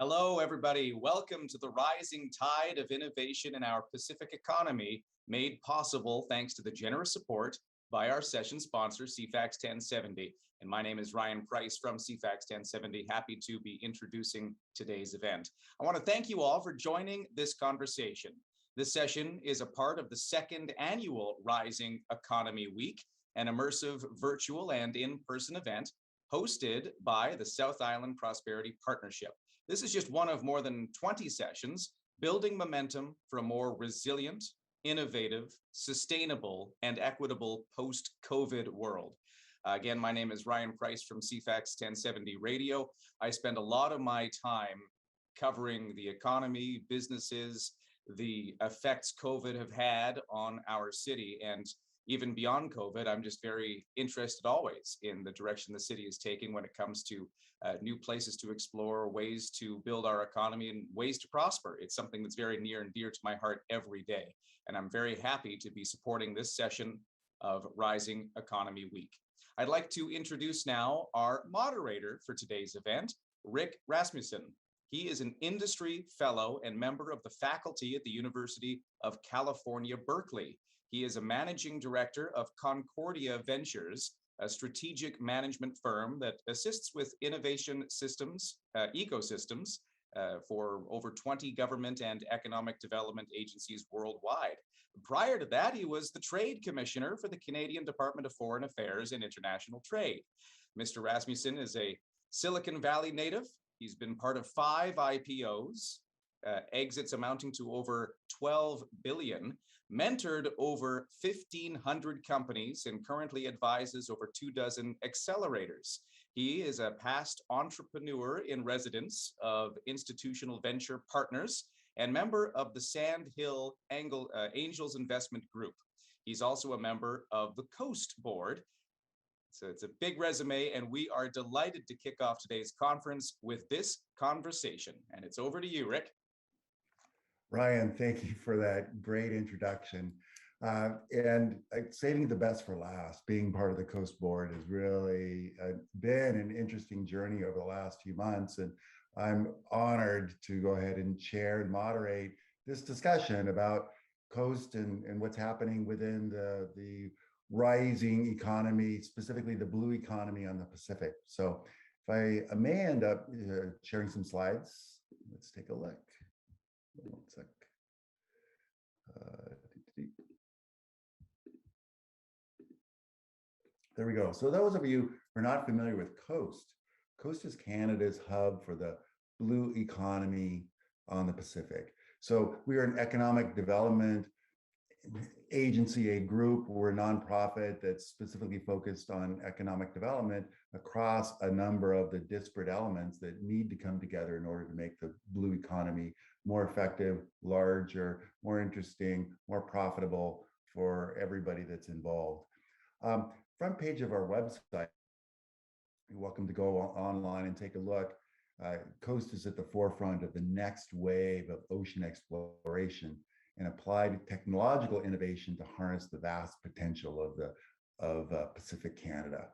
Hello, everybody. Welcome to the rising tide of innovation in our Pacific economy, made possible thanks to the generous support by our session sponsor, CFAX 1070. And my name is Ryan Price from CFAX 1070. Happy to be introducing today's event. I want to thank you all for joining this conversation. This session is a part of the second annual Rising Economy Week, an immersive virtual and in-person event hosted by the South Island Prosperity Partnership. This is just one of more than 20 sessions building momentum for a more resilient, innovative, sustainable, and equitable post-COVID world. Again, my name is Ryan Price from CFAX 1070 Radio. I spend a lot of my time covering the economy, businesses, the effects COVID have had on our city, and even beyond COVID, I'm just very interested always in the direction the city is taking when it comes to new places to explore, ways to build our economy, and ways to prosper. It's something that's very near and dear to my heart every day. And I'm very happy to be supporting this session of Rising Economy Week. I'd like to introduce now our moderator for today's event, Rick Rasmussen. He is an industry fellow and member of the faculty at the University of California, Berkeley. He is a managing director of Concordia Ventures, a strategic management firm that assists with innovation systems, ecosystems for over 20 government and economic development agencies worldwide. Prior to that, he was the trade commissioner for the Canadian Department of Foreign Affairs and International Trade. Mr. Rasmussen is a Silicon Valley native. He's been part of 5 IPOs, exits amounting to over 12 billion, mentored over 1,500 companies, and currently advises over 24 accelerators. He is a past entrepreneur in residence of Institutional Venture Partners and member of the Sand Hill Angels Investment Group. He's also a member of the Coast Board. So it's a big resume, and we are delighted to kick off today's conference with this conversation. And it's over to you, Rick. Ryan, thank you for that great introduction. And saving the best for last, being part of the Coast Board has really been an interesting journey over the last few months. And I'm honored to go ahead and chair and moderate this discussion about Coast and what's happening within the rising economy, specifically the blue economy on the Pacific. So if I may end up sharing some slides, let's take a look. One sec. There we go. So those of you who are not familiar with Coast is Canada's hub for the blue economy on the Pacific. So we are an economic development agency, a group. We're a nonprofit that's specifically focused on economic development across a number of the disparate elements that need to come together in order to make the blue economy more effective, larger, more interesting, more profitable for everybody that's involved. Front page of our website, you're welcome to go online and take a look. Coast is at the forefront of the next wave of ocean exploration and applied technological innovation to harness the vast potential of Pacific Canada.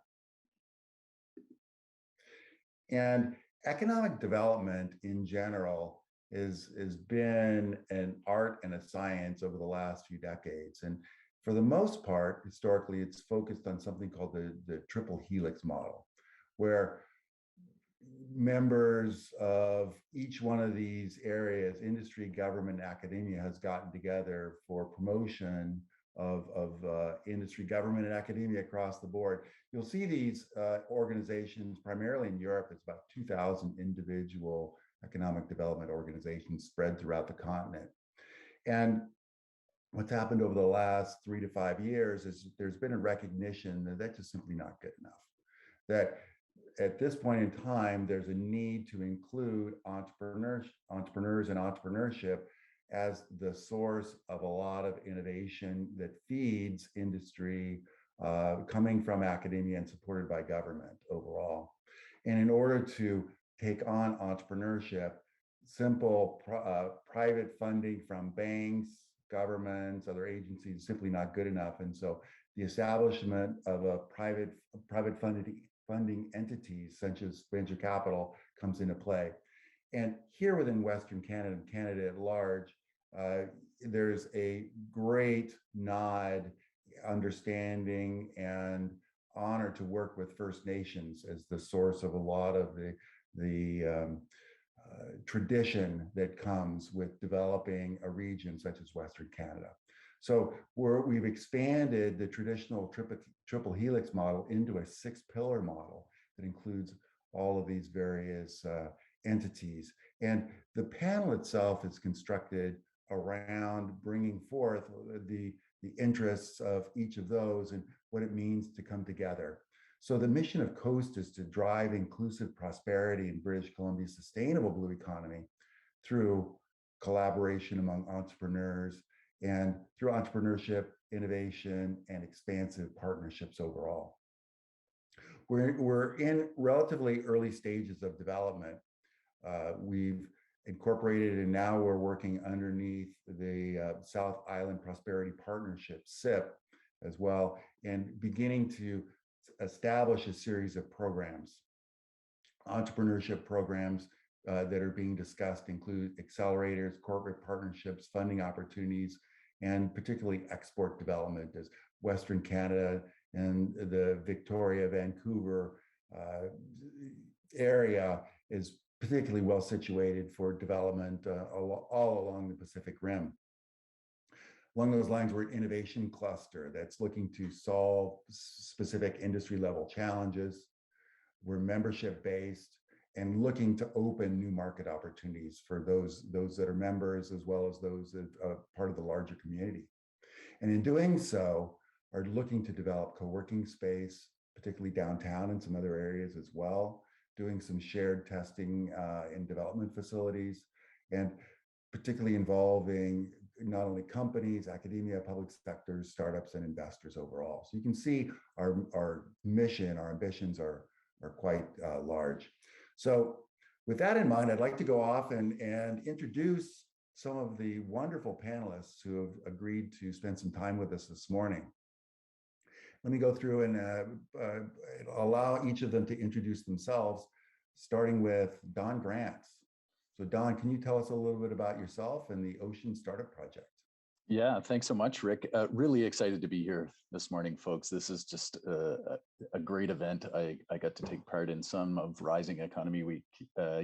And economic development in general has been an art and a science over the last few decades. And for the most part, historically, it's focused on something called the triple helix model, where members of each one of these areas, industry, government, academia, has gotten together for promotion of industry, government, and academia across the board. You'll see these organizations primarily in Europe. It's about 2,000 individual economic development organizations spread throughout the continent. And what's happened over the last 3 to 5 years is there's been a recognition that that's just simply not good enough. That at this point in time, there's a need to include entrepreneurs and entrepreneurship as the source of a lot of innovation that feeds industry coming from academia and supported by government overall. And in order to take on entrepreneurship, simple private funding from banks, governments, other agencies is simply not good enough. And so the establishment of a private funding entities such as venture capital comes into play. And here within Western Canada and Canada at large, there's a great nod, understanding, and honor to work with First Nations as the source of a lot of the tradition that comes with developing a region such as Western Canada. So we've expanded the traditional triple helix model into a 6-pillar model that includes all of these various entities. And the panel itself is constructed around bringing forth the interests of each of those and what it means to come together. So the mission of COAST is to drive inclusive prosperity in British Columbia's sustainable blue economy through collaboration among entrepreneurs and through entrepreneurship, innovation, and expansive partnerships overall. We're in relatively early stages of development. We've incorporated, and now we're working underneath the South Island Prosperity Partnership, SIP, as well, and beginning to establish a series of programs. Entrepreneurship programs that are being discussed include accelerators, corporate partnerships, funding opportunities, and particularly export development, as Western Canada and the Victoria, Vancouver area is particularly well situated for development all along the Pacific Rim. Along those lines, we're an innovation cluster that's looking to solve specific industry level challenges. We're membership based and looking to open new market opportunities for those that are members, as well as those that are part of the larger community. And in doing so, are looking to develop co-working space, particularly downtown and some other areas as well, doing some shared testing in development facilities, and particularly involving not only companies, academia, public sectors, startups, and investors overall. So you can see our mission, our ambitions are quite large. So with that in mind, I'd like to go off and introduce some of the wonderful panelists who have agreed to spend some time with us this morning. Let me go through and allow each of them to introduce themselves, starting with Don Grant. So Don, can you tell us a little bit about yourself and the Ocean Startup Project? Yeah, thanks so much, Rick. Really excited to be here this morning, folks. This is just a great event. I got to take part in some of Rising Economy Week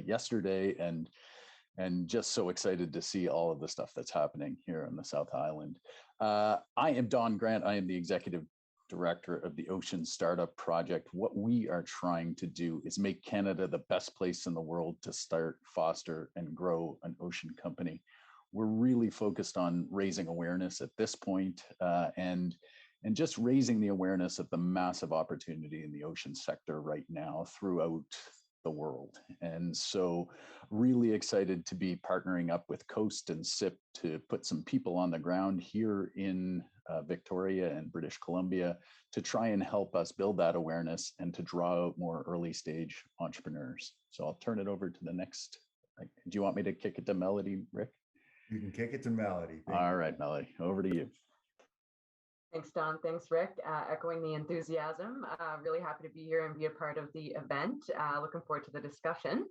yesterday, and just so excited to see all of the stuff that's happening here on the South Island. I am Don Grant. I am the executive director of the Ocean Startup Project. What we are trying to do is make Canada the best place in the world to start, foster, and grow an ocean company. We're really focused on raising awareness at this point, and just raising the awareness of the massive opportunity in the ocean sector right now throughout the world. And so really excited to be partnering up with COAST and SIP to put some people on the ground here in Victoria and British Columbia to try and help us build that awareness and to draw out more early stage entrepreneurs. So I'll turn it over to the next. Do you want me to kick it to Melody, Rick? You can kick it to Melody. All right, Melody, over to you. Thanks, Don. Thanks, Rick. Echoing the enthusiasm. Really happy to be here and be a part of the event. Looking forward to the discussion.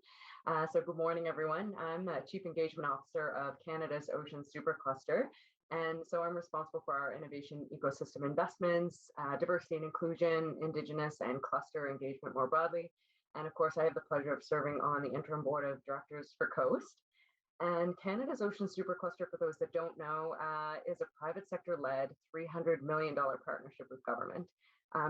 So good morning, everyone. I'm the Chief Engagement Officer of Canada's Ocean Supercluster. And so I'm responsible for our innovation ecosystem investments, diversity and inclusion, Indigenous and cluster engagement more broadly. And of course, I have the pleasure of serving on the interim board of directors for COAST. And Canada's Ocean Supercluster, for those that don't know, is a private sector-led $300 million partnership with government.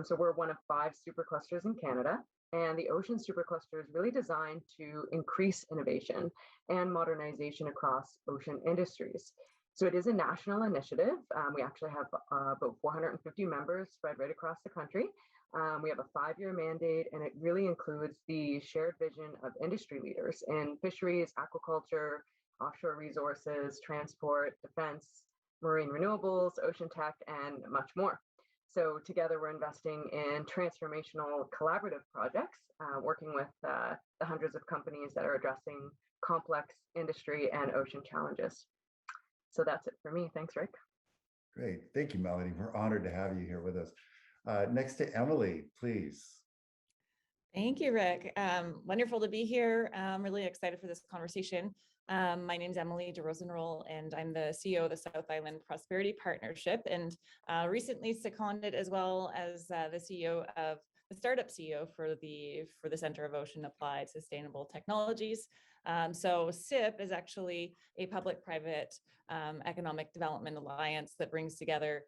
So we're one of 5 superclusters in Canada, and the Ocean Supercluster is really designed to increase innovation and modernization across ocean industries. So it is a national initiative. We actually have about 450 members spread right across the country. We have a 5-year mandate, and it really includes the shared vision of industry leaders in fisheries, aquaculture, offshore resources, transport, defense, marine renewables, ocean tech, and much more. So together we're investing in transformational collaborative projects, working with the hundreds of companies that are addressing complex industry and ocean challenges. So that's it for me. Thanks, Rick. Great. Thank you, Melody. We're honored to have you here with us. Next to Emilie, please. Thank you, Rick. Wonderful to be here. I'm really excited for this conversation. My name is Emilie de Rosenroll, and I'm the CEO of the South Island Prosperity Partnership, and recently seconded as well as the CEO of the startup CEO for the Center of Ocean Applied Sustainable Technologies. So CIP is actually a public-private economic development alliance that brings together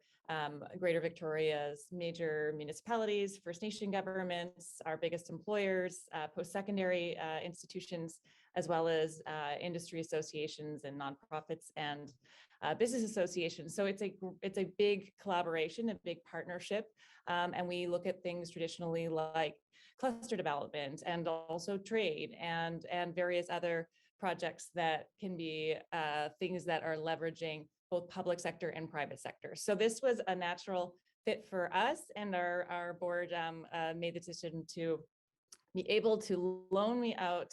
Greater Victoria's major municipalities, First Nation governments, our biggest employers, post-secondary institutions, as well as industry associations and nonprofits and business associations. So it's a big collaboration, a big partnership, and we look at things traditionally like cluster development and also trade and various other projects that can be things that are leveraging both public sector and private sector. So this was a natural fit for us, and our board made the decision to be able to loan me out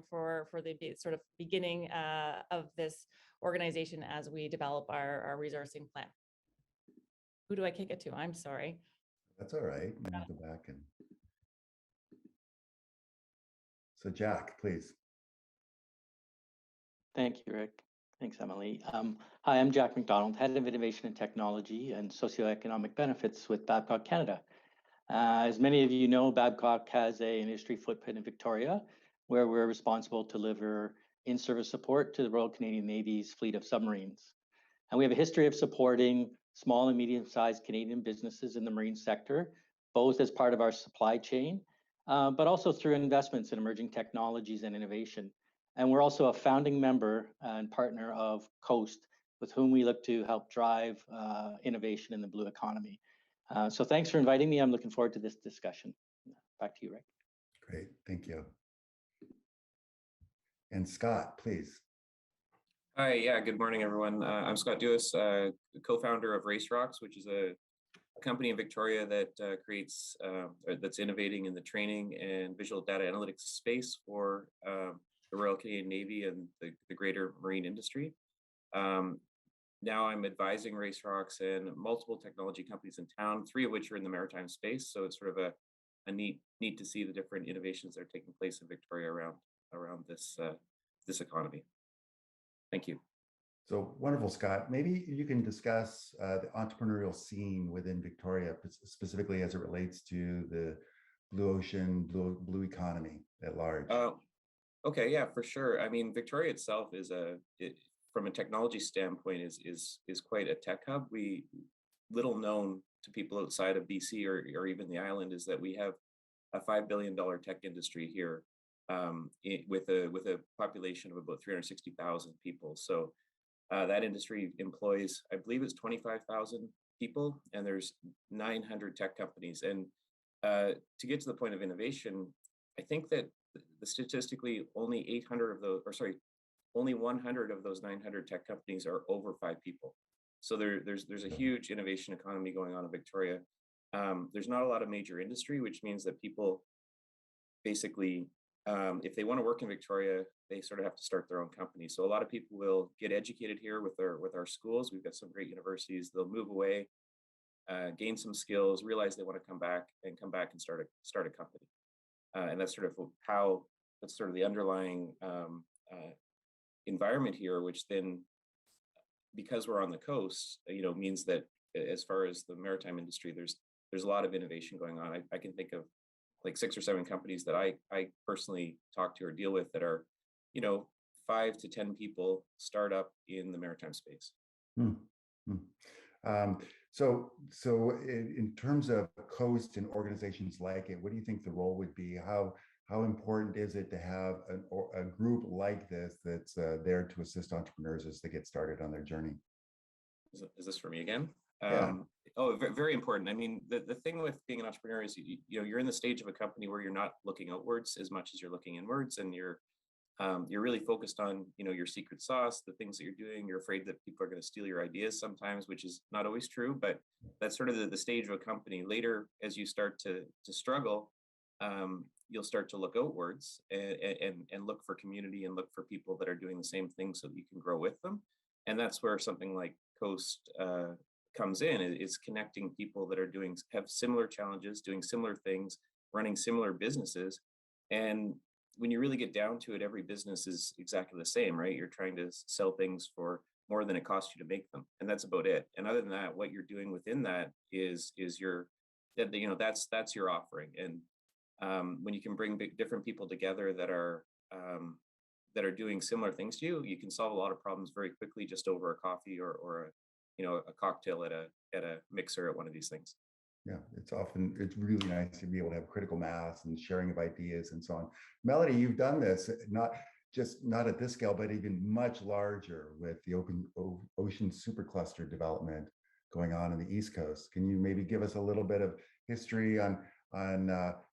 for the sort of beginning of this organization as we develop our resourcing plan. Who do I kick it to? I'm sorry. That's all right. I'm gonna go back and so Jack, please. Thank you, Rick. Thanks, Emilie. Hi, I'm Jack McDonald, Head of Innovation and Technology and Socioeconomic Benefits with Babcock Canada. As many of you know, Babcock has an industry footprint in Victoria, where we're responsible to deliver in-service support to the Royal Canadian Navy's fleet of submarines. And we have a history of supporting small and medium-sized Canadian businesses in the marine sector, both as part of our supply chain, but also through investments in emerging technologies and innovation. And we're also a founding member and partner of COAST, with whom we look to help drive innovation in the blue economy. So thanks for inviting me. I'm looking forward to this discussion. Back to you, Rick. Great, thank you. And Scott, please. Hi, yeah, good morning, everyone. I'm Scott Dewis, co-founder of RaceRocks, which is a company in Victoria that creates, that's innovating in the training and visual data analytics space for the Royal Canadian Navy and the greater marine industry. Now I'm advising RaceRocks and multiple technology companies in town, 3 of which are in the maritime space. So it's sort of a neat to see the different innovations that are taking place in Victoria around this economy. Thank you. So wonderful, Scott. Maybe you can discuss the entrepreneurial scene within Victoria, specifically as it relates to the blue ocean, blue economy at large. Okay, yeah, for sure. I mean, Victoria itself is from a technology standpoint is quite a tech hub. We little known to people outside of BC or even the island is that we have a $5 billion tech industry here with a population of about 360,000 people. So that industry employs, I believe it's 25,000 people, and there's 900 tech companies. And to get to the point of innovation, I think that statistically only 100 of those 900 tech companies are over 5 people. So there's a huge innovation economy going on in Victoria. There's not a lot of major industry, which means that people basically, if they want to work in Victoria, they sort of have to start their own company. So a lot of people will get educated here with our schools. We've got some great universities. They'll move away, gain some skills, realize they want to come back and start a company. And that's sort of the underlying environment here, which then, because we're on the coast, means that as far as the maritime industry, there's a lot of innovation going on. I can think of like 6 or 7 companies that I personally talk to or deal with that are, 5 to 10 people start up in the maritime space. So in terms of COAST and organizations like it, what do you think the role would be? How important is it to have a group like this that's there to assist entrepreneurs as they get started on their journey? Is this for me again? Yeah. Very important. I mean, the thing with being an entrepreneur is you're in the stage of a company where you're not looking outwards as much as you're looking inwards, and you're really focused on your secret sauce, the things that you're doing. You're afraid that people are going to steal your ideas sometimes, which is not always true, but that's sort of the stage of a company. Later, as you start to struggle, you'll start to look outwards and look for community and look for people that are doing the same thing so that you can grow with them. And that's where something like COAST comes in. It's connecting people that have similar challenges, doing similar things, running similar businesses. And when you really get down to it, every business is exactly the same, right? You're trying to sell things for more than it costs you to make them, and that's about it. And other than that, what you're doing within that is your that that's your offering. And when you can bring different people together that are doing similar things to you, you can solve a lot of problems very quickly just over a coffee or a cocktail at a mixer at one of these things. Yeah, it's really nice to be able to have critical mass and sharing of ideas and so on. Melody, you've done this not at this scale, but even much larger with the ocean supercluster development going on in the East Coast. Can you maybe give us a little bit of history on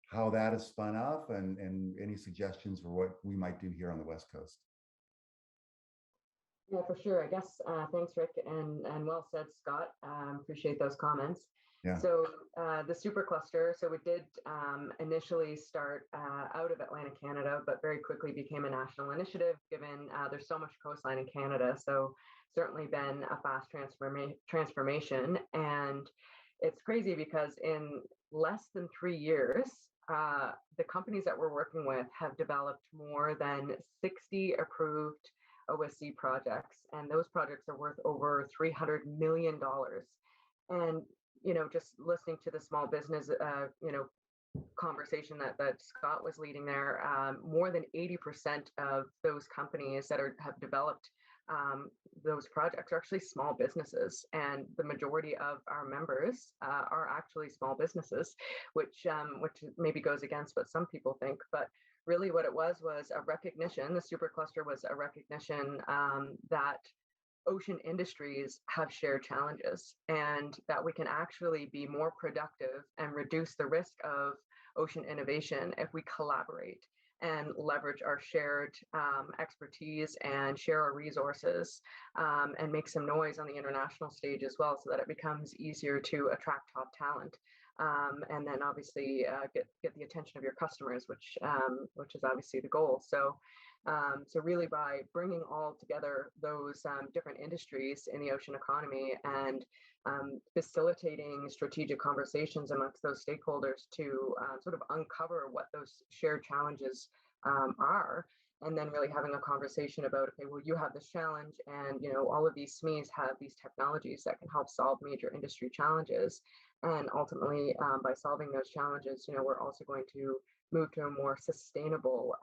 how that has spun up and any suggestions for what we might do here on the West Coast? Yeah, for sure. I guess thanks, Rick, and well said, Scott. Appreciate those comments. Yeah. So the supercluster, so it did initially start out of Atlantic Canada, but very quickly became a national initiative given there's so much coastline in Canada. So certainly been a fast transformation. And it's crazy because in less than 3 years, the companies that we're working with have developed more than 60 approved OSC projects. And those projects are worth over $300 million. And just listening to the small business, conversation that Scott was leading there, more than 80% of those companies that have developed those projects are actually small businesses, and the majority of our members are actually small businesses, which maybe goes against what some people think, but really what it was a recognition. The supercluster was a recognition that ocean industries have shared challenges and that we can actually be more productive and reduce the risk of ocean innovation if we collaborate and leverage our shared expertise and share our resources and make some noise on the international stage as well, so that it becomes easier to attract top talent. And then obviously get the attention of your customers, which is obviously the goal. So really by bringing all together those different industries in the ocean economy and facilitating strategic conversations amongst those stakeholders to sort of uncover what those shared challenges are, and then really having a conversation about, okay, well, you have this challenge, and all of these SMEs have these technologies that can help solve major industry challenges, and ultimately by solving those challenges, we're also going to move to a more sustainable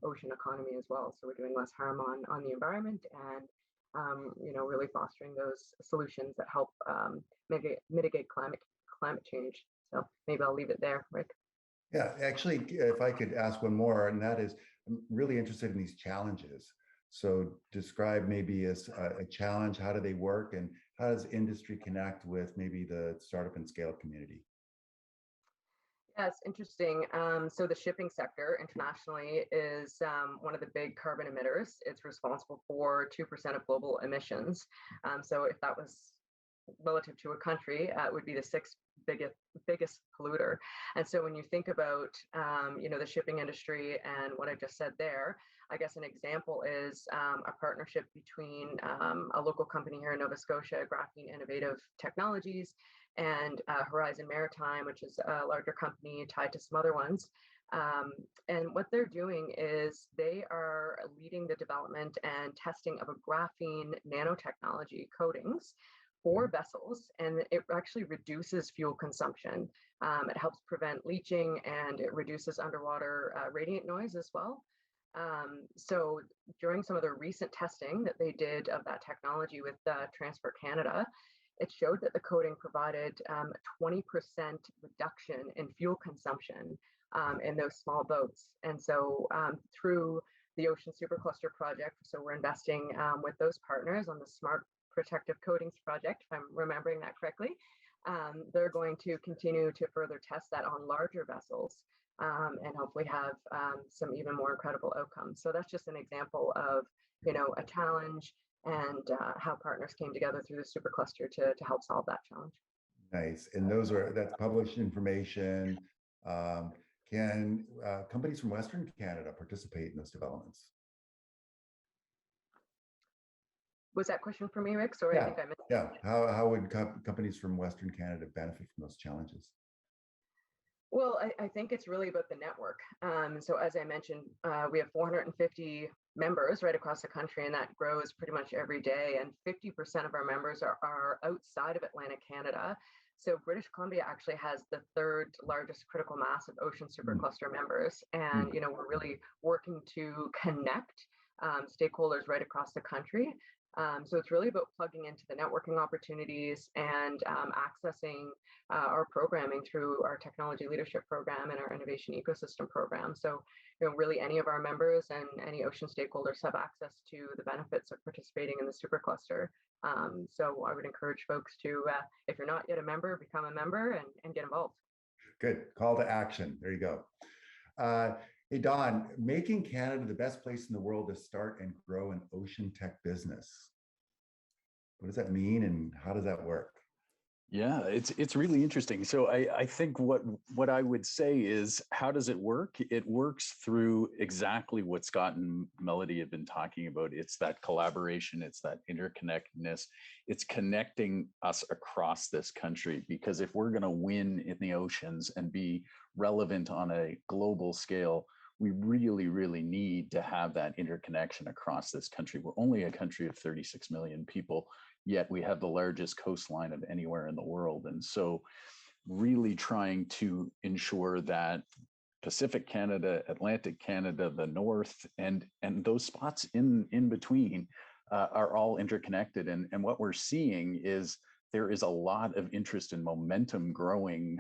ocean economy as well. So we're doing less harm on the environment and really fostering those solutions that help mitigate climate change. So maybe I'll leave it there, Rick. Yeah, actually, if I could ask one more, and that is, I'm really interested in these challenges. So describe maybe as a challenge, how do they work, and how does industry connect with maybe the startup and scale-up community? Yeah, it's interesting. So the shipping sector internationally is one of the big carbon emitters. It's responsible for 2% of global emissions. So if that was relative to a country, it would be the sixth biggest polluter. And so when you think about the shipping industry and what I just said there, I guess an example is a partnership between a local company here in Nova Scotia, Graphene Innovative Technologies, and Horizon Maritime, which is a larger company tied to some other ones. And what they're doing is they are leading the development and testing of a graphene nanotechnology coatings for vessels, and it actually reduces fuel consumption. It helps prevent leaching, and it reduces underwater radiant noise as well. So during some of the recent testing that they did of that technology with Transport Canada, it showed that the coating provided 20% reduction in fuel consumption in those small boats. And so through the Ocean Supercluster project, so we're investing with those partners on the Smart Protective Coatings project, if I'm remembering that correctly. They're going to continue to further test that on larger vessels and hopefully have some even more incredible outcomes. So that's just an example of, a challenge and how partners came together through the Supercluster to help solve that challenge. Nice. And that's published information. Can companies from Western Canada participate in those developments? Was that question for me, Rick? Sorry, yeah. I think I missed. Yeah. How would companies from Western Canada benefit from those challenges? Well, I think it's really about the network. So as I mentioned, we have 450 members right across the country, and that grows pretty much every day. And 50% of our members are outside of Atlantic Canada. So British Columbia actually has the third largest critical mass of ocean supercluster members. And, we're really working to connect stakeholders right across the country. So it's really about plugging into the networking opportunities and accessing our programming through our technology leadership program and our innovation ecosystem program. So, really any of our members and any ocean stakeholders have access to the benefits of participating in the supercluster. So I would encourage folks to, if you're not yet a member, become a member and get involved. Good. Call to action. There you go. Hey, Don, making Canada the best place in the world to start and grow an ocean tech business. What does that mean and how does that work? Yeah, it's really interesting. So I think what I would say is, how does it work? It works through exactly what Scott and Melody have been talking about. It's that collaboration, it's that interconnectedness, it's connecting us across this country. Because if we're going to win in the oceans and be relevant on a global scale, we really, really need to have that interconnection across this country. We're only a country of 36 million people, yet we have the largest coastline of anywhere in the world. And so really trying to ensure that Pacific Canada, Atlantic Canada, the North, and those spots in between are all interconnected. And what we're seeing is there is a lot of interest and momentum growing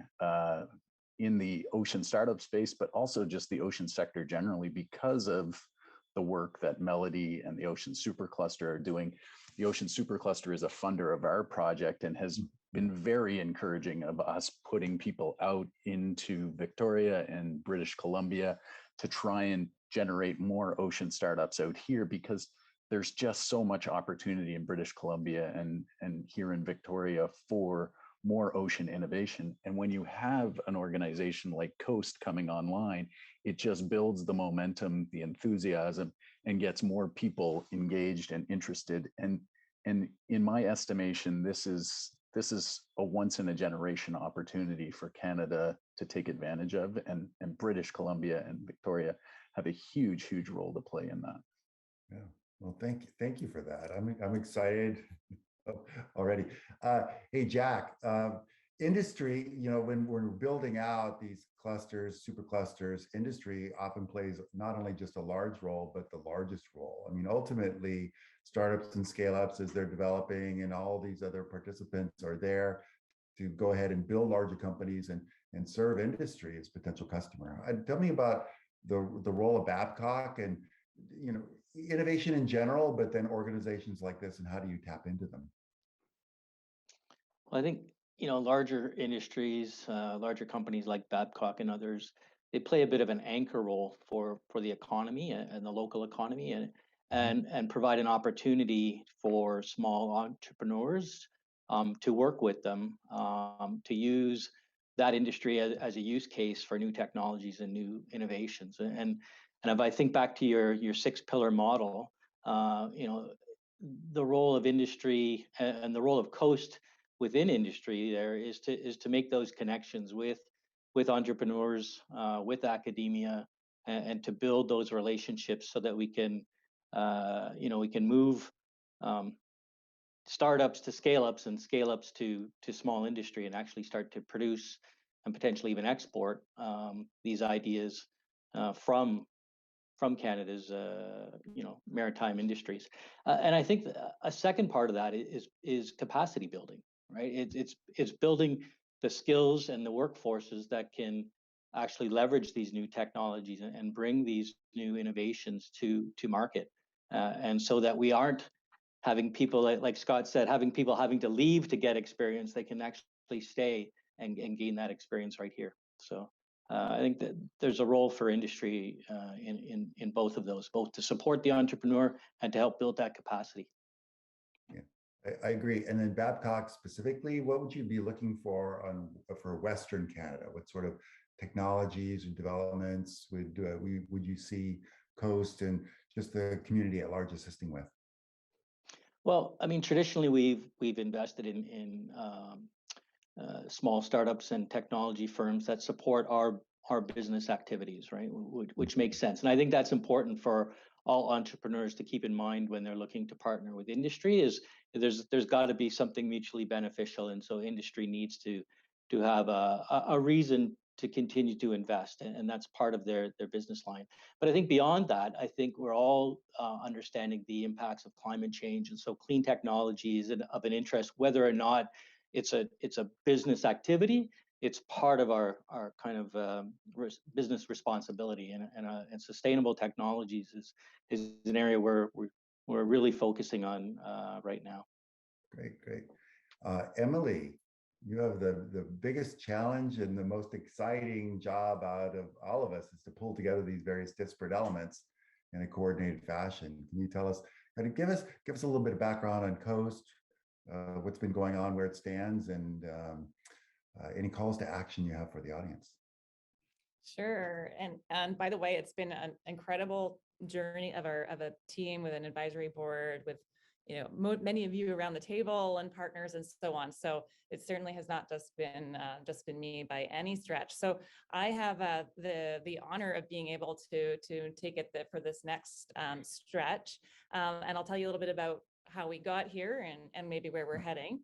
in the ocean startup space, but also just the ocean sector generally, because of the work that Melody and the Ocean Supercluster are doing. The Ocean Supercluster is a funder of our project and has been very encouraging of us putting people out into Victoria and British Columbia to try and generate more ocean startups out here, because there's just so much opportunity in British Columbia and here in Victoria for more ocean innovation. And when you have an organization like Coast coming online, it just builds the momentum, the enthusiasm, and gets more people engaged and interested. And in my estimation, this is a once in a generation opportunity for Canada to take advantage of, and British Columbia and Victoria have a huge role to play in that. Yeah, well, thank you for that. I'm excited already. Hey, Jack, industry, when we're building out these clusters, superclusters, industry often plays not only just a large role, but the largest role. I mean, ultimately, startups and scale-ups, as they're developing, and all these other participants are there to go ahead and build larger companies and serve industry as potential customer. Tell me about the role of Babcock and innovation in general, but then organizations like this, and how do you tap into them? Well, I think larger industries, larger companies like Babcock and others, they play a bit of an anchor role for the economy and the local economy, and provide an opportunity for small entrepreneurs to work with them, to use that industry as a use case for new technologies and new innovations. And if I think back to your 6-pillar model, the role of industry and the role of Coast within industry there is to make those connections with entrepreneurs, with academia, and to build those relationships so that we can move startups to scale-ups and scale-ups to small industry, and actually start to produce and potentially even export these ideas from Canada's maritime industries. And I think a second part of that is capacity building, right? It's building the skills and the workforces that can actually leverage these new technologies and bring these new innovations to market. And so that we aren't having people, like Scott said, having to leave to get experience. They can actually stay and gain that experience right here. So I think that there's a role for industry in both of those, both to support the entrepreneur and to help build that capacity. Yeah, I agree. And then Babcock specifically, what would you be looking for for Western Canada? What sort of technologies or developments would you see Coast and just the community at large assisting with? Well, I mean, traditionally we've invested in small startups and technology firms that support our business activities, right? Which makes sense. And I think that's important for all entrepreneurs to keep in mind when they're looking to partner with industry, is there's got to be something mutually beneficial. And so industry needs to have a reason to continue to invest, and that's part of their business line. But I think beyond that, I think we're all understanding the impacts of climate change, and so clean technology is of an interest, whether or not it's a business activity. It's part of our kind of business responsibility, and sustainable technologies is an area where we're really focusing on right now. Great. Emilie, you have the biggest challenge and the most exciting job out of all of us is to pull together these various disparate elements in a coordinated fashion. Can you tell us, kind of give us a little bit of background on COAST, what's been going on, where it stands, and any calls to action you have for the audience? Sure. And by the way, it's been an incredible journey of a team with an advisory board with, you know, many of you around the table and partners and so on. So it certainly has not just been me by any stretch. So I have the honor of being able to take it for this next stretch, and I'll tell you a little bit about how we got here and maybe where we're heading.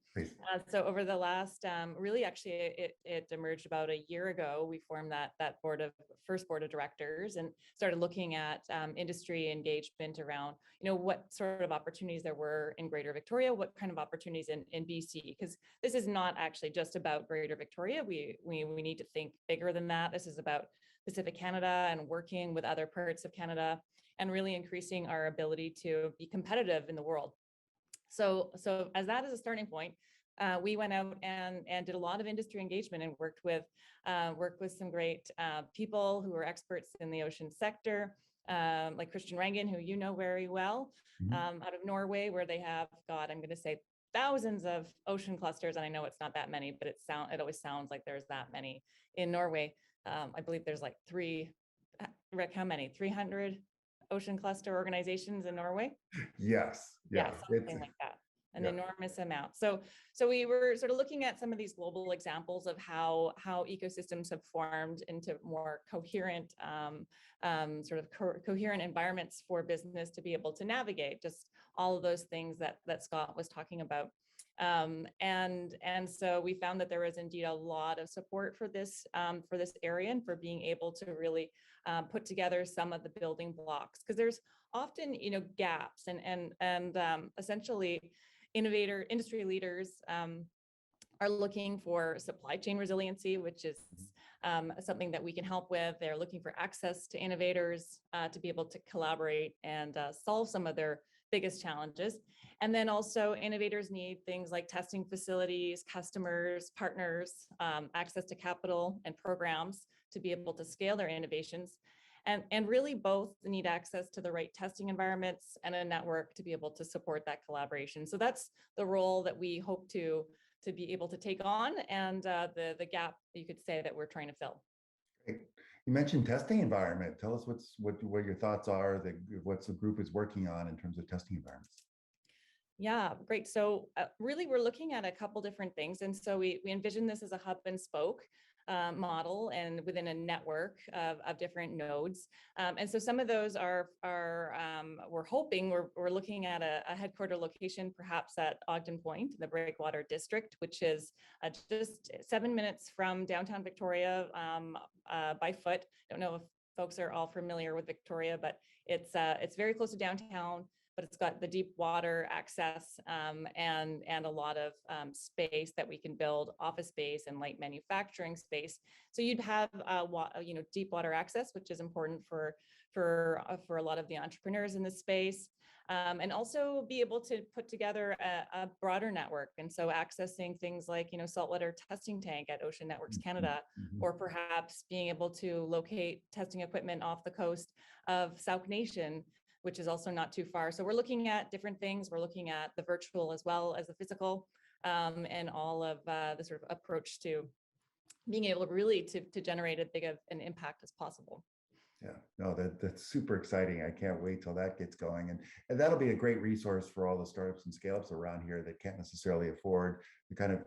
So over the last, really actually it emerged about a year ago. We formed that first board of directors and started looking at industry engagement around, you know, what sort of opportunities there were in Greater Victoria, what kind of opportunities in BC, because this is not actually just about Greater Victoria. We need to think bigger than that. This is about Pacific Canada and working with other parts of Canada and really increasing our ability to be competitive in the world. So as that is a starting point, we went out and did a lot of industry engagement and worked with some great people who are experts in the ocean sector, like Christian Rangan, who you know very well, out of Norway, where they have got, I'm going to say, thousands of ocean clusters. And I know it's not that many, but it always sounds like there's that many in Norway. I believe there's like Rick, how many? 300 ocean cluster organizations in Norway? Yes. Yeah, something like that. An enormous amount. So we were sort of looking at some of these global examples of how ecosystems have formed into more coherent, coherent environments for business to be able to navigate, just all of those things that Scott was talking about. And so we found that there was indeed a lot of support for this area and for being able to really put together some of the building blocks, because there's often, you know, gaps and essentially industry leaders are looking for supply chain resiliency, which is something that we can help with. They're looking for access to innovators to be able to collaborate and solve some of their biggest challenges. And then also innovators need things like testing facilities, customers, partners, access to capital and programs to be able to scale their innovations. And really both need access to the right testing environments and a network to be able to support that collaboration. So that's the role that we hope to be able to take on, and the gap, you could say, that we're trying to fill. Great. You mentioned testing environment. Tell us what your thoughts are, what the group is working on in terms of testing environments. Yeah, great. So really, we're looking at a couple different things. And so we envision this as a hub and spoke model and within a network of different nodes. And so some of those are we're hoping, we're looking at a headquarter location, perhaps at Ogden Point, the Breakwater District, which is just 7 minutes from downtown Victoria by foot. Don't know if folks are all familiar with Victoria, but it's very close to downtown, but it's got the deep water access and a lot of space that we can build office space and light manufacturing space. So you'd have deep water access, which is important for a lot of the entrepreneurs in this space, and also be able to put together a broader network. And so accessing things like, you know, saltwater testing tank at Ocean Networks Canada, or perhaps being able to locate testing equipment off the coast of Sauk Nation, which is also not too far. So we're looking at different things. We're looking at the virtual as well as the physical, and all of the sort of approach to being able to really to generate as big of an impact as possible. Yeah, no, that's super exciting. I can't wait till that gets going. And that'll be a great resource for all the startups and scale-ups around here that can't necessarily afford the kind of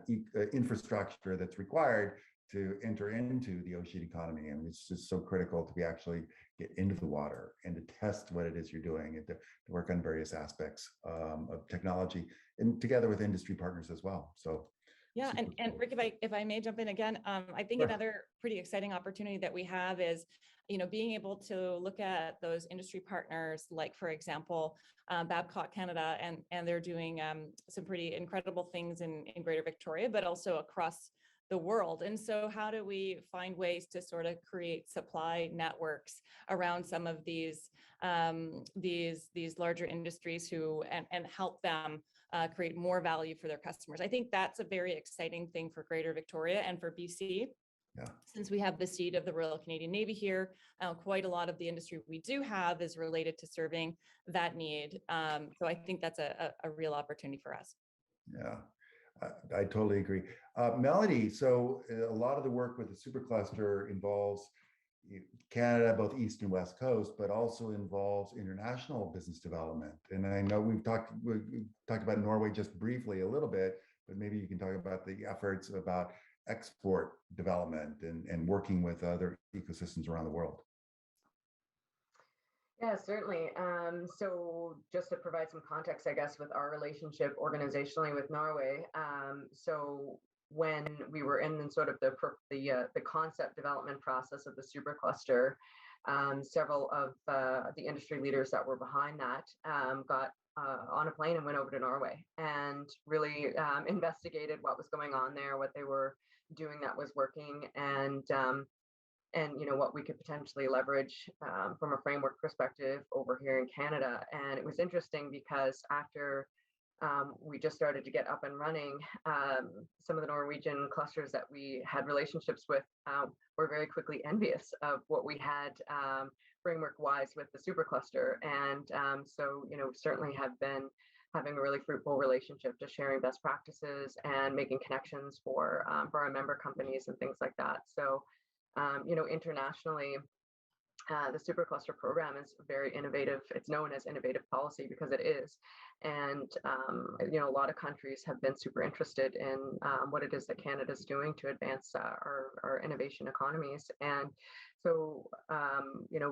infrastructure that's required to enter into the ocean economy. And it's just so critical to be actually get into the water and to test what it is you're doing and to work on various aspects of technology and together with industry partners as well. So yeah, super and cool. Rick, if I may jump in again, I think Sure. another pretty exciting opportunity that we have is, being able to look at those industry partners, like for example, Babcock Canada, and they're doing some pretty incredible things in Greater Victoria, but also across the world. And so how do we find ways to sort of create supply networks around some of these larger industries and help them create more value for their customers? I think that's a very exciting thing for Greater Victoria and for BC. Yeah. Since we have the seat of the Royal Canadian Navy here, quite a lot of the industry we do have is related to serving that need. So I think that's a real opportunity for us. Yeah, I totally agree. Melody, so a lot of the work with the supercluster involves Canada, both East and West Coast, but also involves international business development. And I know we've talked about Norway just briefly a little bit, but maybe you can talk about the efforts about export development and working with other ecosystems around the world. Yeah, certainly. So just to provide some context, I guess, with our relationship organizationally with Norway. So when we were in sort of the concept development process of the supercluster, several of the industry leaders that were behind that got on a plane and went over to Norway and really investigated what was going on there, what they were doing that was working, and what we could potentially leverage from a framework perspective over here in Canada. And it was interesting because after we just started to get up and running, some of the Norwegian clusters that we had relationships with were very quickly envious of what we had framework-wise with the supercluster. And so, certainly have been having a really fruitful relationship, just sharing best practices and making connections for our member companies and things like that. So, internationally, the supercluster program is very innovative. It's known as innovative policy because it is. And, a lot of countries have been super interested in what it is that Canada is doing to advance our innovation economies. And so,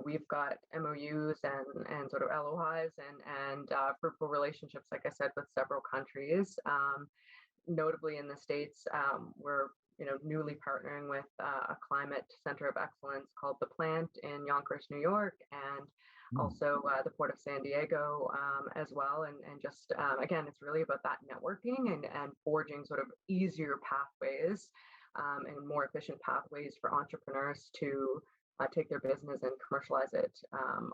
we've got MOUs and sort of LOIs and fruitful relationships, like I said, with several countries. Notably in the States, we're newly partnering with a climate center of excellence called The Plant in Yonkers, New York, and also the Port of San Diego as well. And just, again, it's really about that networking and forging sort of easier pathways and more efficient pathways for entrepreneurs to take their business and commercialize it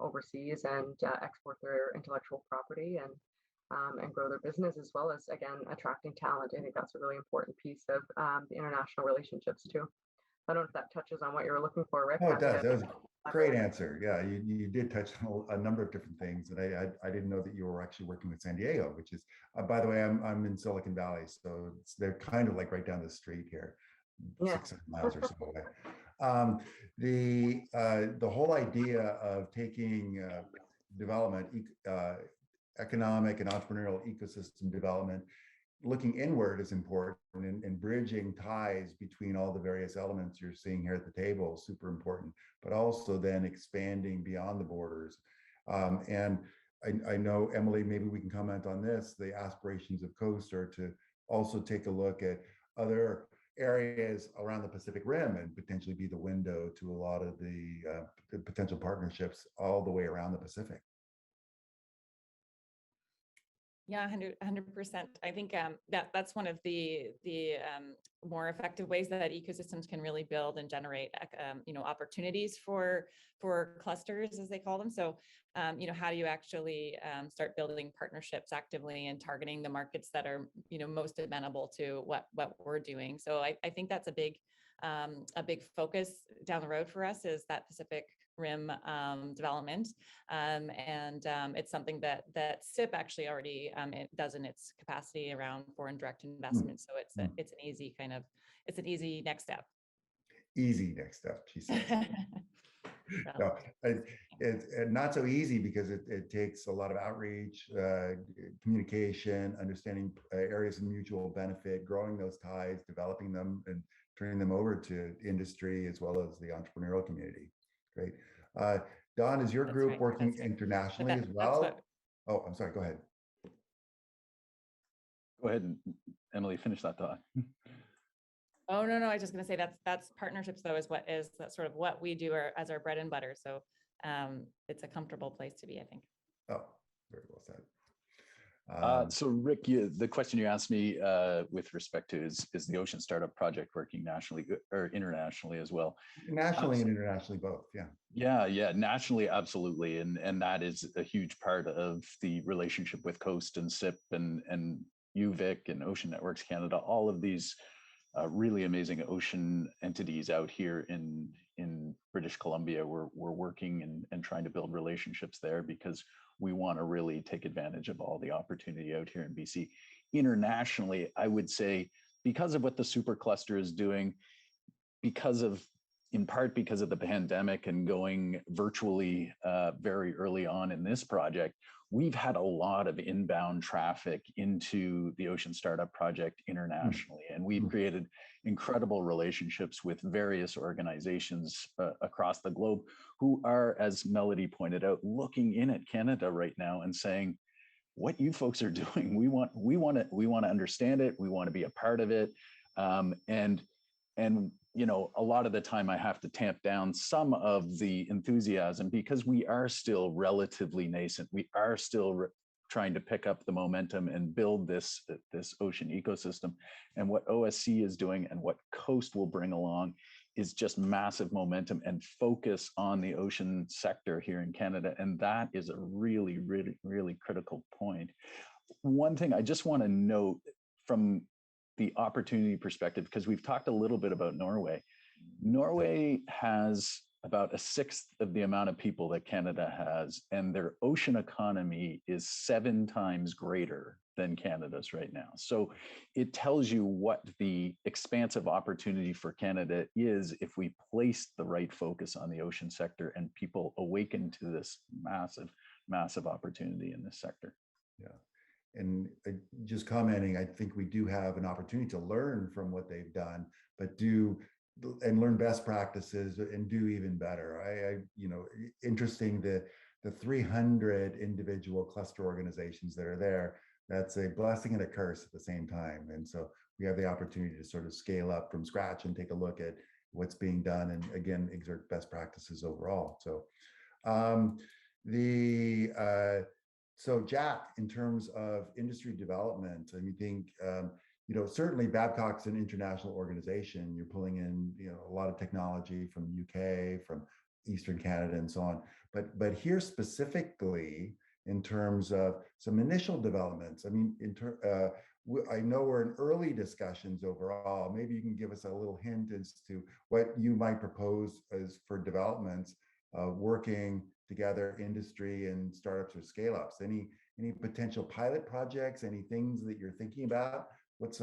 overseas and export their intellectual property and grow their business, as well as, again, attracting talent. I think that's a really important piece of the international relationships too. I don't know if that touches on what you were looking for, Rick. Oh, it does. That was a great answer. Yeah, you did touch on a number of different things, and I didn't know that you were actually working with San Diego, which is, by the way, I'm in Silicon Valley, so they're kind of like right down the street here, 600 miles or so away. The whole idea of taking development, economic and entrepreneurial ecosystem development, looking inward is important, and bridging ties between all the various elements you're seeing here at the table is super important, but also then expanding beyond the borders. And I know, Emilie, maybe we can comment on this, the aspirations of Coast are to also take a look at other areas around the Pacific Rim and potentially be the window to a lot of the potential partnerships all the way around the Pacific. Yeah, 100%. I think that's one of the more effective ways that ecosystems can really build and generate, opportunities for clusters, as they call them. So, how do you actually start building partnerships actively and targeting the markets that are, most amenable to what we're doing? So I think that's a big focus down the road for us, is that Pacific Rim development, and it's something that SIP actually already it does in its capacity around foreign direct investment. So it's an easy next step. Easy next step, she says. No, it's not so easy because it takes a lot of outreach, communication, understanding areas of mutual benefit, growing those ties, developing them, and turning them over to industry as well as the entrepreneurial community. Great. Don, is your group working internationally as well? Oh, I'm sorry. Go ahead. Go ahead, and Emilie, finish that thought. Oh, no, I was just going to say that's partnerships, though, that's sort of what we do as our bread and butter. So it's a comfortable place to be, I think. Oh, very well said. So Rick, the question you asked me with respect to is the Ocean Startup Project working nationally or internationally as well? Nationally and internationally both, yeah. Yeah, nationally, absolutely. And that is a huge part of the relationship with Coast and SIP and UVic and Ocean Networks Canada, all of these really amazing ocean entities out here in British Columbia. We're working and trying to build relationships there because we want to really take advantage of all the opportunity out here in BC. Internationally, I would say because of what the Supercluster is doing, in part because of the pandemic and going virtually very early on in this project, we've had a lot of inbound traffic into the Ocean Startup Project internationally. And we've created incredible relationships with various organizations across the globe who are, as Melody pointed out, looking in at Canada right now and saying, what you folks are doing, we want to understand it. We want to be a part of it. And you know, a lot of the time I have to tamp down some of the enthusiasm because we are still relatively nascent. We are still trying to pick up the momentum and build this ocean ecosystem. And what OSC is doing and what Coast will bring along is just massive momentum and focus on the ocean sector here in Canada. And that is a really, really, really critical point. One thing I just want to note from the opportunity perspective, because we've talked a little bit about Norway. Norway has about a sixth of the amount of people that Canada has, and their ocean economy is 7 times greater than Canada's right now. So it tells you what the expansive opportunity for Canada is if we place the right focus on the ocean sector and people awaken to this massive, massive opportunity in this sector. Yeah. And just commenting, I think we do have an opportunity to learn from what they've done, but learn best practices and do even better. Interesting, the 300 individual cluster organizations that are there, that's a blessing and a curse at the same time. And so we have the opportunity to sort of scale up from scratch and take a look at what's being done and again, exert best practices overall. So So Jack, in terms of industry development, I think, certainly Babcock's an international organization. You're pulling in, a lot of technology from the UK, from Eastern Canada and so on. But here specifically, in terms of some initial developments, I mean, I know we're in early discussions overall. Maybe you can give us a little hint as to what you might propose as for developments working together, industry and startups or scale-ups. Any potential pilot projects? Any things that you're thinking about? What's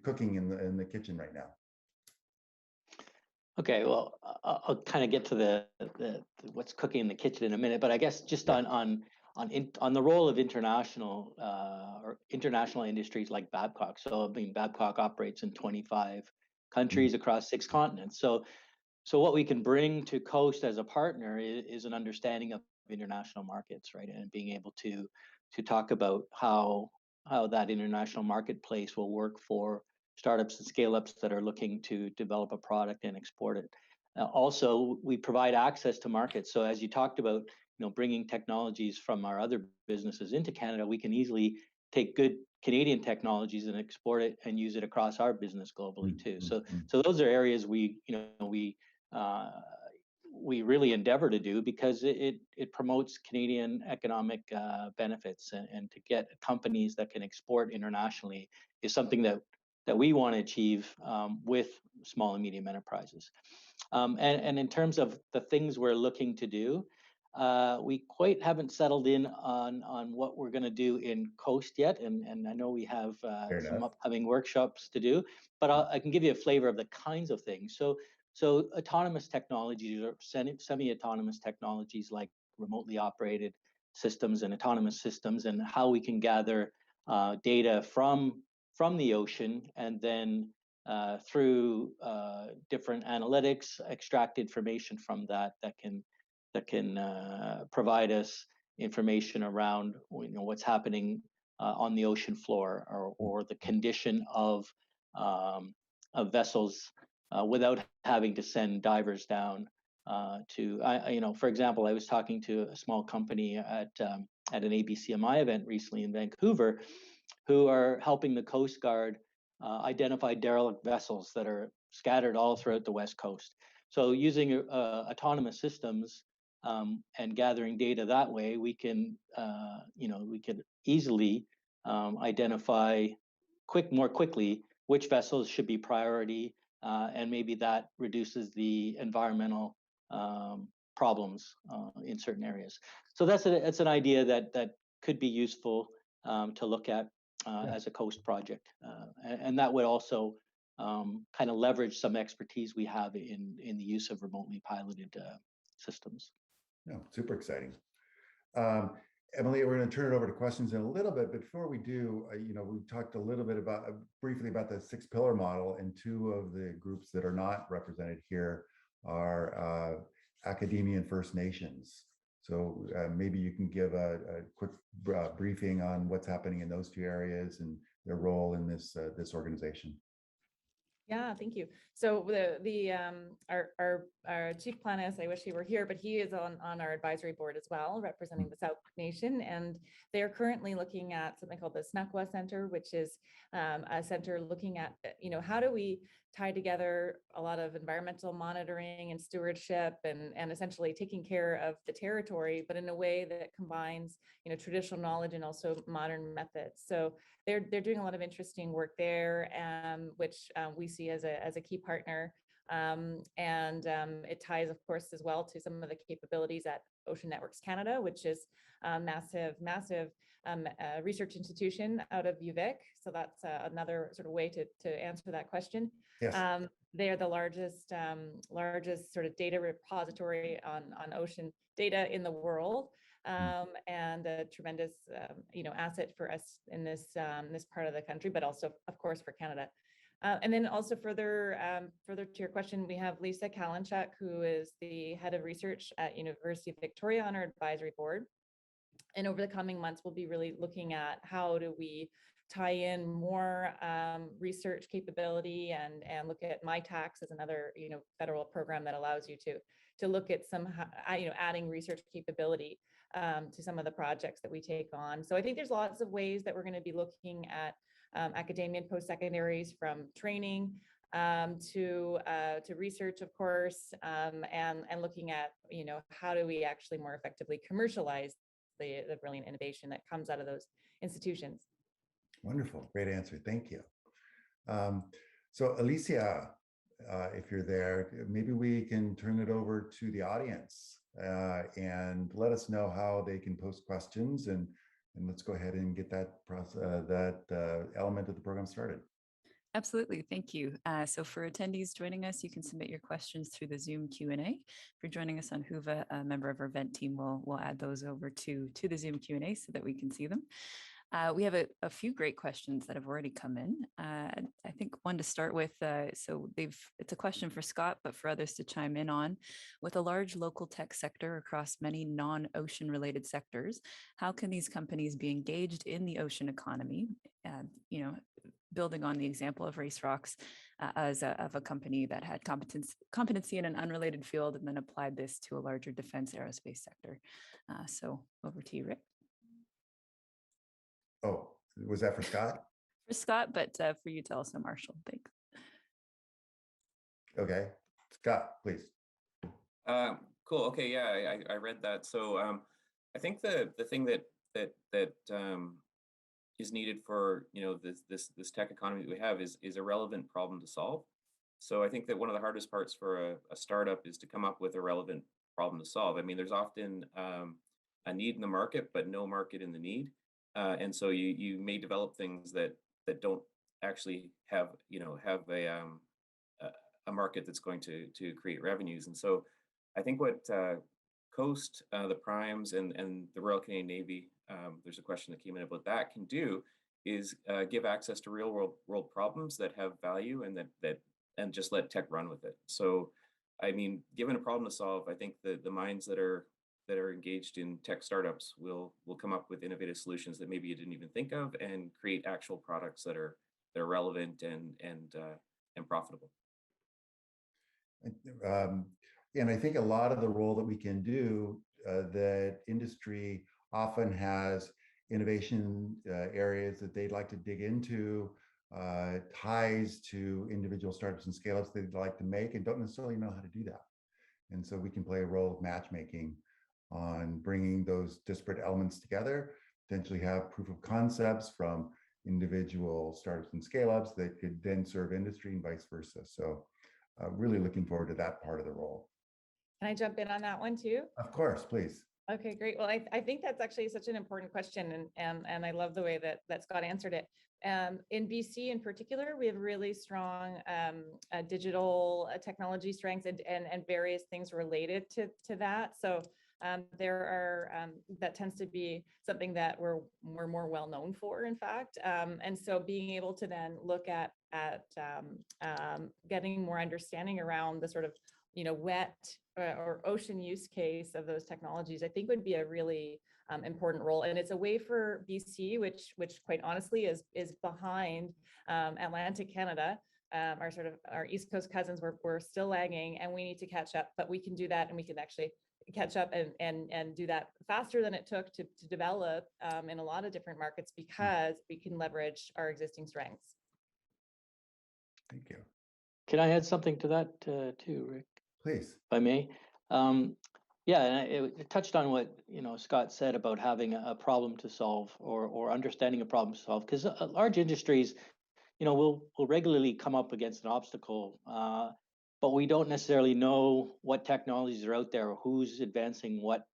cooking in the kitchen right now? Okay, well, I'll kind of get to the what's cooking in the kitchen in a minute, but I guess just on the role of international industries like Babcock. So I mean, Babcock operates in 25 countries across 6 continents. So what we can bring to Coast as a partner is an understanding of international markets, right? And being able to talk about how that international marketplace will work for startups and scale-ups that are looking to develop a product and export it. Also, we provide access to markets. So as you talked about, bringing technologies from our other businesses into Canada, we can easily take good Canadian technologies and export it and use it across our business globally too. So those are areas we really endeavor to do because it promotes Canadian economic benefits, and to get companies that can export internationally is something that we want to achieve with small and medium enterprises. And in terms of the things we're looking to do, we quite haven't settled in on what we're going to do in Coast yet, and I know we have some upcoming workshops to do, but I can give you a flavor of the kinds of things. So autonomous technologies or semi-autonomous technologies like remotely operated systems and autonomous systems, and how we can gather data from the ocean, and then through different analytics, extract information from that can provide us information around what's happening on the ocean floor, or the condition of vessels without having to send divers down for example, I was talking to a small company at an ABCMI event recently in Vancouver, who are helping the Coast Guard identify derelict vessels that are scattered all throughout the West Coast. So using autonomous systems and gathering data that way, we can easily identify more quickly which vessels should be priority, and maybe that reduces the environmental problems in certain areas. So that's an idea that could be useful to look at as a coast project, and that would also kind of leverage some expertise we have in the use of remotely piloted systems. No, super exciting. Emilie, we're going to turn it over to questions in a little bit. But before we do, we talked a little bit briefly about the 6-pillar model, and two of the groups that are not represented here are academia and First Nations. So maybe you can give a quick briefing on what's happening in those two areas and their role in this organization. Yeah, thank you. So our chief planist, I wish he were here, but he is on our advisory board as well, representing the South Nation, and they are currently looking at something called the Snakwa Center, which is a center looking at how do we tie together a lot of environmental monitoring and stewardship and essentially taking care of the territory, but in a way that combines traditional knowledge and also modern methods. So they're doing a lot of interesting work there, which we see as a key partner. It ties, of course, as well to some of the capabilities at Ocean Networks Canada, which is a massive research institution out of UVic. So that's another sort of way to answer that question. Yes. They are the largest sort of data repository on ocean data in the world. And a tremendous, asset for us in this part of the country, but also, of course, for Canada. And then also further to your question, we have Lisa Kalinchuk, who is the head of research at University of Victoria on our advisory board. And over the coming months, we'll be really looking at how do we tie in more research capability and look at MyTax as another federal program that allows you to look at some adding research capability to some of the projects that we take on. So I think there's lots of ways that we're going to be looking at academia and post-secondaries, from training to research, of course, and looking at how do we actually more effectively commercialize the brilliant innovation that comes out of those institutions. Wonderful, great answer, thank you. So Alicia, if you're there, maybe we can turn it over to the audience and let us know how they can post questions, and let's go ahead and get that element of the program started. Absolutely, thank you. So for attendees joining us, you can submit your questions through the Zoom Q&A. If you're joining us on Whova, a member of our event team will add those over to the Zoom Q&A so that we can see them. We have a few great questions that have already come in. I think one to start with, it's a question for Scott, but for others to chime in on. With a large local tech sector across many non-ocean related sectors, how can these companies be engaged in the ocean economy? Building on the example of Race Rocks of a company that had competency in an unrelated field and then applied this to a larger defense aerospace sector. So over to you, Rick. Oh, was that for Scott? For Scott, but for you to also, Marshall. Thanks. Okay, Scott, please. Cool. Okay, yeah, I read that. So I think the thing that is needed for this tech economy that we have is a relevant problem to solve. So I think that one of the hardest parts for a startup is to come up with a relevant problem to solve. I mean, there's often a need in the market, but no market in the need. And so you may develop things that don't actually have a market that's going to create revenues. And so I think what Coast, the primes, and the Royal Canadian Navy, there's a question that came in about that, can do is give access to real world problems that have value, and and just let tech run with it. So, I mean, given a problem to solve, I think the minds that are engaged in tech startups will come up with innovative solutions that maybe you didn't even think of, and create actual products that are relevant and profitable. And I think a lot of the role that we can do, that industry often has innovation areas that they'd like to dig into, ties to individual startups and scale-ups they'd like to make, and don't necessarily know how to do that. And so we can play a role of matchmaking on bringing those disparate elements together, potentially have proof of concepts from individual startups and scale-ups that could then serve industry and vice versa. So really looking forward to that part of the role. Can I jump in on that one too? Of course, please. Okay, great. Well, I think that's actually such an important question, and I love the way that Scott answered it. In BC in particular, we have really strong digital technology strengths and various things related to that. So there are that tends to be something that we're more well known for, in fact. And so being able to then look at getting more understanding around the sort of wet or ocean use case of those technologies, I think would be a really important role. And it's a way for BC, which quite honestly is behind Atlantic Canada. Our East Coast cousins, we're still lagging, and we need to catch up, but we can do that, and we can actually catch up and do that faster than it took to develop in a lot of different markets, because we can leverage our existing strengths. Thank you. Can I add something to that too, Rick? Please. If I may. Yeah, and it touched on what Scott said about having a problem to solve, or understanding a problem to solve, because large industries, will regularly come up against an obstacle, but we don't necessarily know what technologies are out there or who's advancing what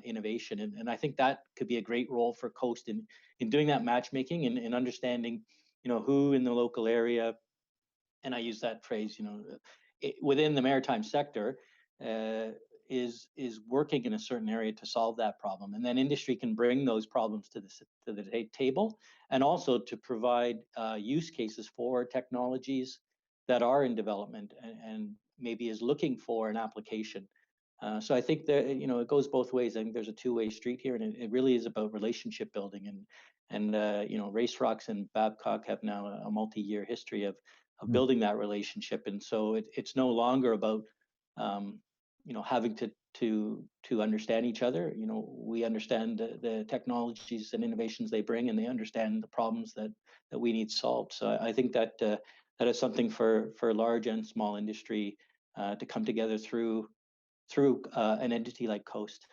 innovation. And I think that could be a great role for Coast in doing that matchmaking and understanding, who in the local area, and I use that phrase, within the maritime sector, is working in a certain area to solve that problem, and then industry can bring those problems to the table, and also to provide use cases for technologies that are in development and maybe is looking for an application. So I think that it goes both ways. I think there's a two-way street here, and it really is about relationship building. And Race Rocks and Babcock have now a multi-year history of building that relationship, and so it's no longer about having to understand each other. We understand the technologies and innovations they bring, and they understand the problems that we need solved. So I think that that is something for large and small industry to come together through an entity like Coast.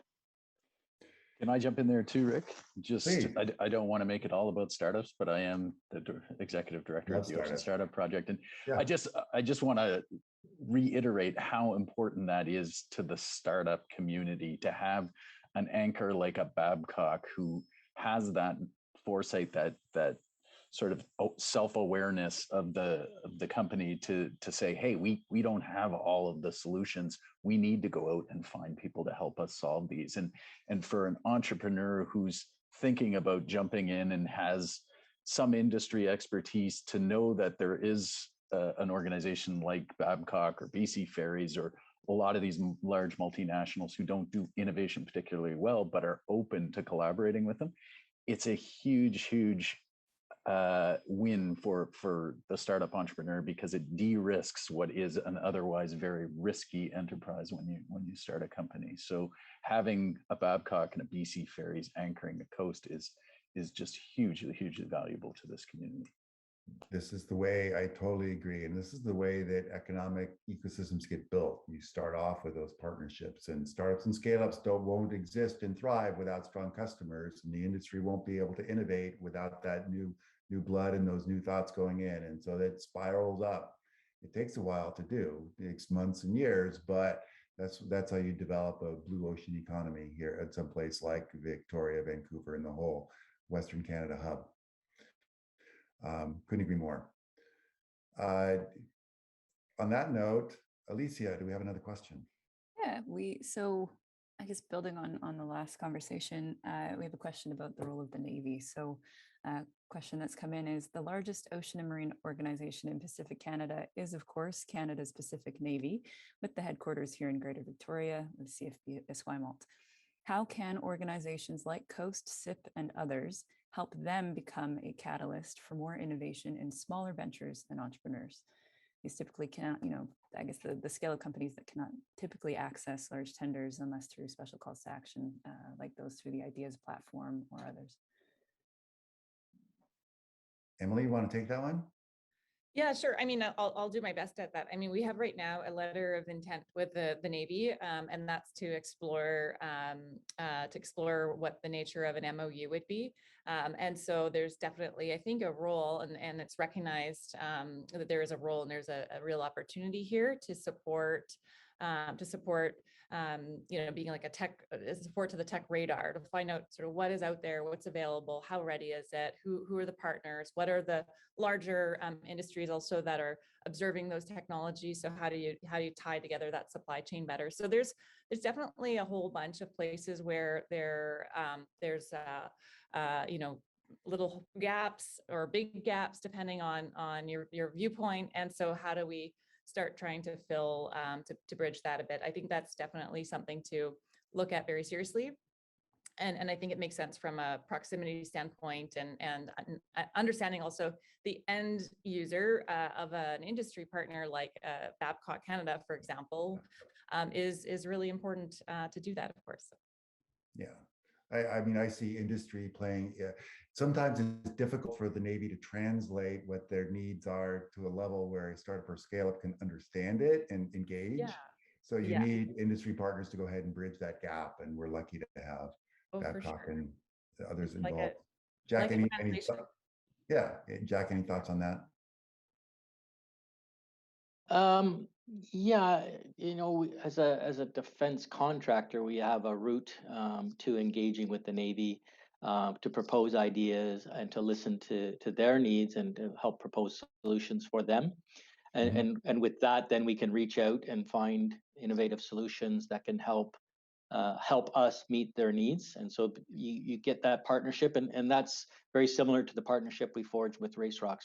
Can I jump in there too, Rick? I don't want to make it all about startups, but I am the executive director of the Ocean Startup Project, and yeah. I just want to reiterate how important that is to the startup community, to have an anchor like a Babcock who has that foresight, that sort of self-awareness of the company to say, hey, we don't have all of the solutions. We need to go out and find people to help us solve these. And for an entrepreneur who's thinking about jumping in and has some industry expertise, to know that there is an organization like Babcock or BC Ferries or a lot of these large multinationals who don't do innovation particularly well, but are open to collaborating with them, it's a huge win for the startup entrepreneur, because it de-risks what is an otherwise very risky enterprise when you start a company. So having a Babcock and a BC Ferries anchoring the Coast is just hugely valuable to this community. This is the way, I totally agree. And this is the way that economic ecosystems get built. You start off with those partnerships, and startups and scale-ups won't exist and thrive without strong customers, and the industry won't be able to innovate without that new blood and those new thoughts going in. And so that spirals up. It takes a while to do. It takes months and years, but that's how you develop a blue ocean economy here at some place like Victoria, Vancouver, and the whole Western Canada hub. Couldn't agree more. on that note, Alicia, do we have another question? Yeah, so I guess building on the last conversation, we have a question about the role of the Navy. So question that's come in is the largest ocean and marine organization in Pacific Canada is, of course, Canada's Pacific Navy, with the headquarters here in Greater Victoria with CFB Esquimalt. How can organizations like Coast, SIP, and others help them become a catalyst for more innovation in smaller ventures and entrepreneurs? These typically cannot, I guess the scale of companies that cannot typically access large tenders unless through special calls to action, like those through the Ideas platform or others. Emilie, you want to take that one? Yeah, sure. I mean, I'll do my best at that. I mean, we have right now a letter of intent with the Navy, and that's to explore what the nature of an MOU would be. And so there's definitely, I think, a role, and it's recognized that there is a role and there's a real opportunity here to support being like a support to the tech radar to find out sort of what is out there, what's available, how ready is it, who are the partners, what are the larger industries also that are observing those technologies. So how do you tie together that supply chain better? So there's definitely a whole bunch of places where there's little gaps or big gaps depending on your viewpoint. And so how do we start trying to fill to bridge that a bit? I think that's definitely something to look at very seriously. And I think it makes sense from a proximity standpoint and understanding also the end user of an industry partner like Babcock Canada, for example, is really important to do that, of course. Yeah, I mean, I see industry playing. Sometimes it's difficult for the Navy to translate what their needs are to a level where a startup or scale up can understand it and engage. Yeah. So you need industry partners to go ahead and bridge that gap, and we're lucky to have Babcock and others involved. Jack, any Jack, any thoughts on that? Yeah, as a defense contractor, we have a route to engaging with the Navy to propose ideas and to listen to their needs and to help propose solutions for them. And with that, then we can reach out and find innovative solutions that can help us meet their needs. And so you get that partnership, and that's very similar to the partnership we forged with RaceRox.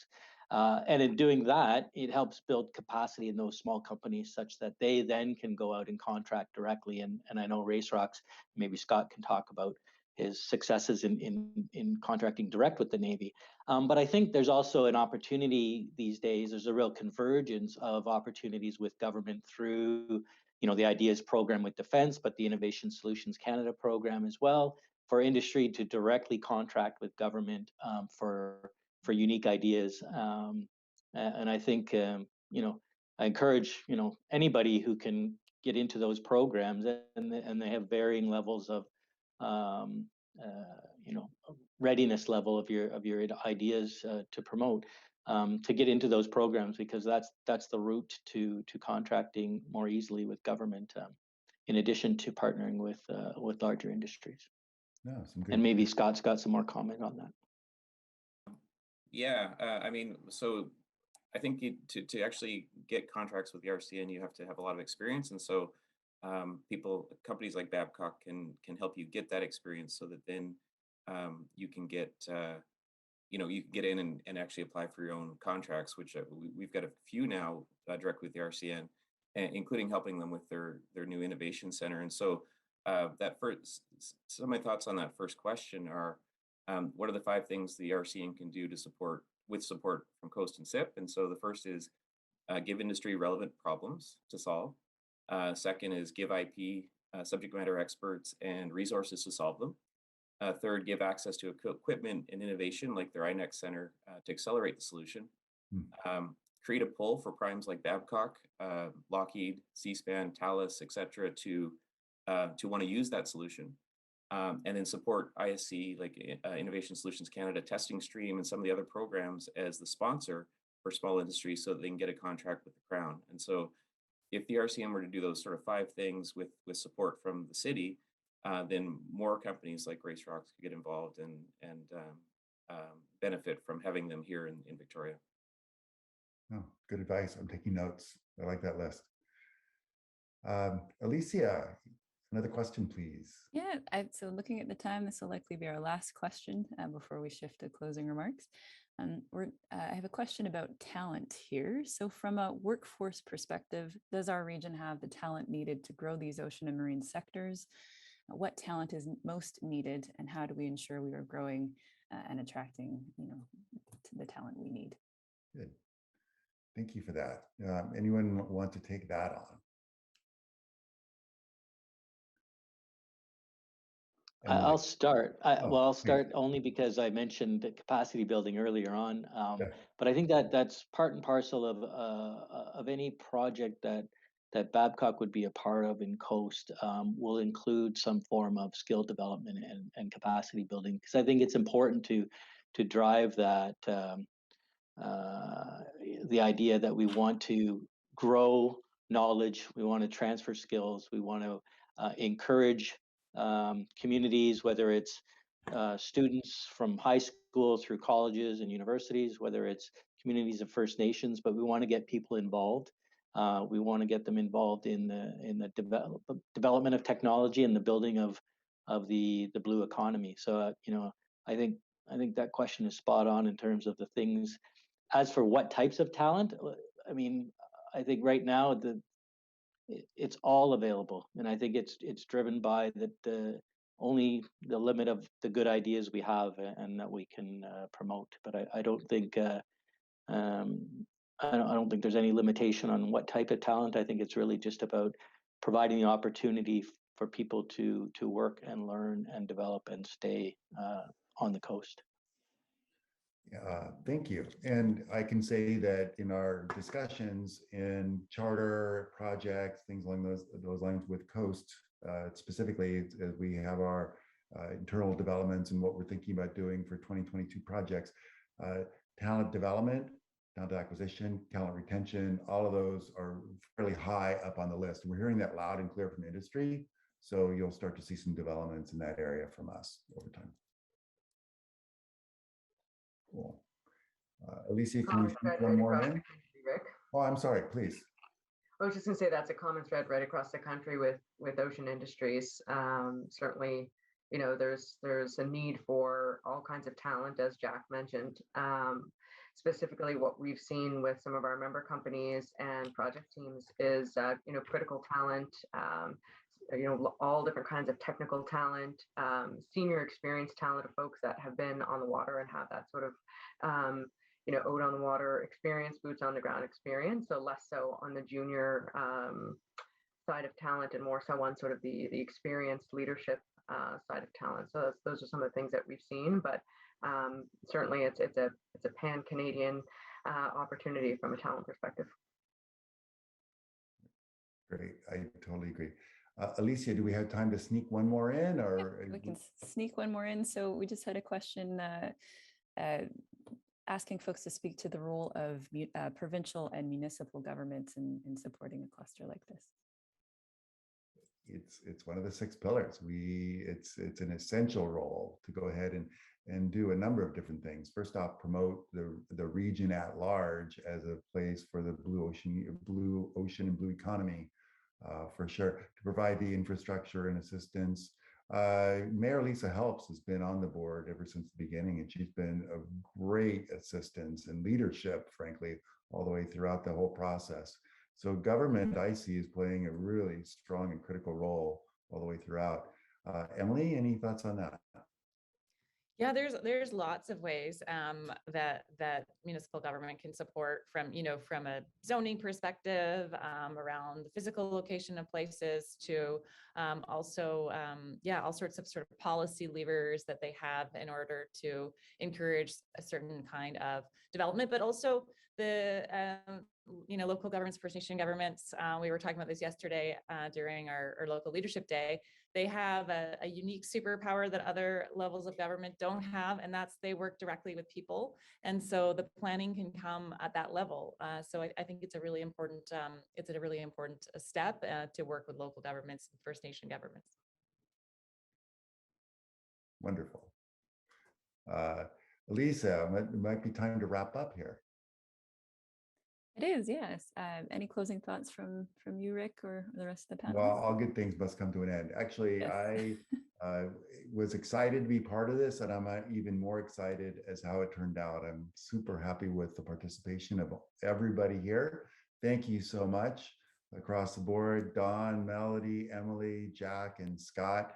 And in doing that, it helps build capacity in those small companies such that they then can go out and contract directly. And I know RaceRox, maybe Scott can talk about his successes in contracting direct with the Navy. But I think there's also an opportunity these days. There's a real convergence of opportunities with government through the Ideas program with Defense, but the Innovation Solutions Canada program as well, for industry to directly contract with government for unique ideas. And I think, I encourage, anybody who can get into those programs, and they have varying levels of, readiness level of your ideas to promote, to get into those programs, because that's the route to contracting more easily with government, in addition to partnering with larger industries. No, and maybe Scott's got some more comment on that. Yeah, I mean, so I think to actually get contracts with the RCN, you have to have a lot of experience, and so companies like Babcock can help you get that experience, so that then you can get you can get in and actually apply for your own contracts, which we've got a few now direct with the RCN, including helping them with their new innovation center. And so some of my thoughts on that first question are, what are the 5 things the RCN can do to support from Coast and SIP? And so the first is give industry relevant problems to solve. Second is give IP subject matter experts and resources to solve them. Third, give access to equipment and innovation like their iNext Center to accelerate the solution. Create a pull for primes like Babcock, Lockheed, C-SPAN, Thales, et cetera, to want to use that solution. And then support ISC, like Innovation Solutions Canada Testing Stream and some of the other programs as the sponsor for small industries, so that they can get a contract with the Crown. And so if the RCN were to do those sort of 5 things with support from the city, then more companies like RaceRox could get involved and benefit from having them here in Victoria. Oh, good advice. I'm taking notes. I like that list. Alicia, another question, please. Yeah, so looking at the time, this will likely be our last question before we shift to closing remarks. I have a question about talent here. So from a workforce perspective, does our region have the talent needed to grow these ocean and marine sectors? What talent is most needed, and how do we ensure we are growing and attracting, the talent we need? Good. Thank you for that. Anyone want to take that on? I'll start. I'll please. start only because I mentioned the capacity building earlier on. Yeah. But I think that's part and parcel of any project that Babcock would be a part of in Coast, will include some form of skill development and capacity building, because I think it's important to drive that the idea that we want to grow knowledge, we want to transfer skills, we want to encourage communities, whether it's students from high school through colleges and universities, whether it's communities of First Nations, but we want to get people involved. We want to get them involved in the development of technology and the building of the blue economy. So I think that question is spot on in terms of the things. As for what types of talent, I mean, I think right now it's all available, and I think it's driven by only the limit of the good ideas we have and that we can promote. But I don't think I don't think there's any limitation on what type of talent. I think it's really just about providing the opportunity for people to work and learn and develop and stay on the coast. Thank you. And I can say that in our discussions in charter projects, things along those lines with Coast, specifically as we have our internal developments and what we're thinking about doing for 2022 projects, talent development, talent acquisition, talent retention, all of those are fairly high up on the list. And we're hearing that loud and clear from industry. So you'll start to see some developments in that area from us over time. Cool. Alicia, can you speak one more in? Rick? Oh, I'm sorry, please. I was just going to say that's a common thread right across the country with ocean industries. Certainly, there's a need for all kinds of talent, as Jack mentioned. Specifically, what we've seen with some of our member companies and project teams is critical talent. All different kinds of technical talent, senior experienced talent of folks that have been on the water and have that sort of, out on the water experience, boots on the ground experience. So less so on the junior side of talent and more so on sort of the experienced leadership side of talent. So those are some of the things that we've seen, but certainly it's a pan-Canadian opportunity from a talent perspective. Great, I totally agree. Alicia, do we have time to sneak one more in, or we can sneak one more in? So we just had a question asking folks to speak to the role of provincial and municipal governments in supporting a cluster like this. It's one of the 6 pillars. It's an essential role to go ahead and do a number of different things. First off, promote the region at large as a place for the blue ocean and blue economy. For sure, to provide the infrastructure and assistance. Mayor Lisa Helps has been on the board ever since the beginning, and she's been a great assistance and leadership, frankly, all the way throughout the whole process. So government, I see, is playing a really strong and critical role all the way throughout. Emilie, any thoughts on that? Yeah, there's lots of ways that municipal government can support from a zoning perspective, around the physical location of places, to also all sorts of sort of policy levers that they have in order to encourage a certain kind of development, but also the local governments, First Nation governments. We were talking about this yesterday during our local leadership day. They have a unique superpower that other levels of government don't have, and that's they work directly with people. And so the planning can come at that level. So I think it's a really important step to work with local governments and First Nation governments. Wonderful. Lisa, it might be time to wrap up here. It is, yes. Any closing thoughts from you, Rick, or the rest of the panel? Well, all good things must come to an end. Actually, Yes. I was excited to be part of this, and I'm even more excited as how it turned out. I'm super happy with the participation of everybody here. Thank you so much across the board, Don, Melody, Emilie, Jack, and Scott.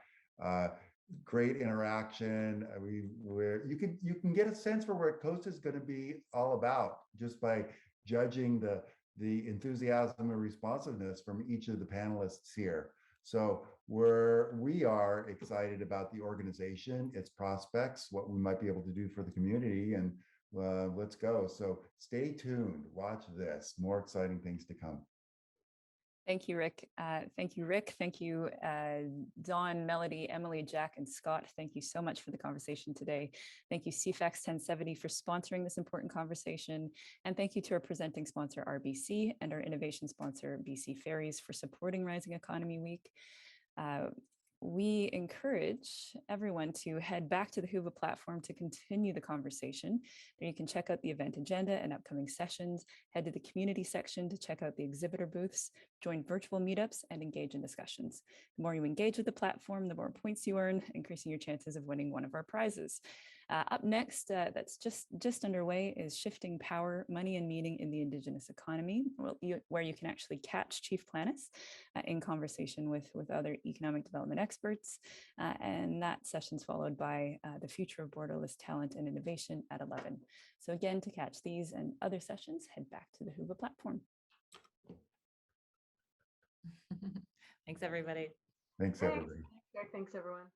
Great interaction. You can get a sense for where Coast is going to be all about just by judging the enthusiasm and responsiveness from each of the panelists here. So we are excited about the organization, its prospects, what we might be able to do for the community, and let's go. So stay tuned, watch this, more exciting things to come. Thank you, Rick. Thank you, Rick. Thank you, Dawn, Melody, Emilie, Jack, and Scott. Thank you so much for the conversation today. Thank you, CFAX 1070, for sponsoring this important conversation. And thank you to our presenting sponsor, RBC, and our innovation sponsor, BC Ferries, for supporting Rising Economy Week. We encourage everyone to head back to the Whova platform to continue the conversation. There you can check out the event agenda and upcoming sessions, head to the community section to check out the exhibitor booths, join virtual meetups, and engage in discussions. The more you engage with the platform, the more points you earn, increasing your chances of winning one of our prizes. Up next, that's just underway, is Shifting Power, Money and Meaning in the Indigenous Economy, where you can actually catch Chief Planis in conversation with other economic development experts. And that session's followed by the Future of Borderless Talent and Innovation at 11. So again, to catch these and other sessions, head back to the Whova platform. Thanks, everybody. Thanks, everybody. Thanks, everyone.